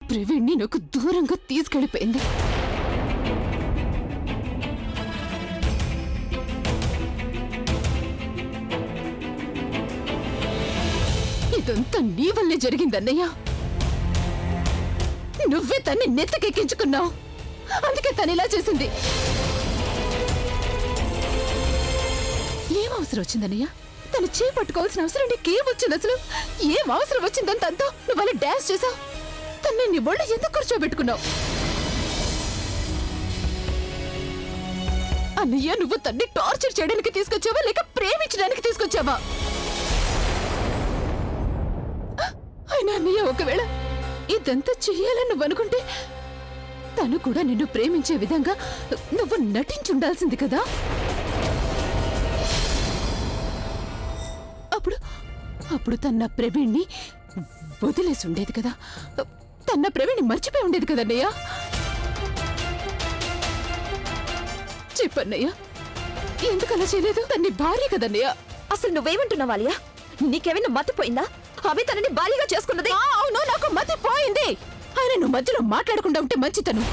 ప్రవీణ్ని నాకు దూరంగా తీసుకెళ్ళిపోయింది. ఇదంతా నీ వల్లే జరిగిందన్నయ్య. నువ్వే తన్ని నెత్తకెక్కించుకున్నావు. అందుకే తను ఇలా చేసింది. ఏం అవసరం వచ్చిందన్నయ్య? తను చేపట్టుకోవాల్సిన అవసరం నీకేమొచ్చింది అసలు? ఏం అవసరం వచ్చిందని తనతో నువ్వు అలా డాన్స్ చేసావు? తన్ని నీ ఒళ్ళు ఎందుకు కూర్చోబెట్టుకున్నావు? అన్నయ్య, నువ్వు తన్ని టార్చర్ చేయడానికి తీసుకొచ్చావా లేక ప్రేమించడానికి తీసుకొచ్చావా? అయినా అన్నయ్య, ఒకవేళ ఇదంతా చెయ్యాలని నువ్వు అనుకుంటే తను కూడా నిన్ను ప్రేమించే విధంగా నువ్వు నటించుండాల్సింది కదా. అప్పుడు తన ప్రవీణ్ని వదిలేసి ఉండేది కదా. తన ప్రవీణ్ని మర్చిపోయి ఉండేది కదన్నయ్య. చెప్పన్నయ్య, ఎందుకలా చేయలేదు? తన్ని భార్య కదన్నయ్య. అసలు నువ్వేమంటున్నావు ఆలియా? నీకేమైనా మతిపోయిందా? అవి తనని భార్యగా చేసుకున్నది. అవును, నాకు మతిపోయింది. ఆయన నువ్వు మధ్యలో మాట్లాడకుండా ఉంటే మంచితను.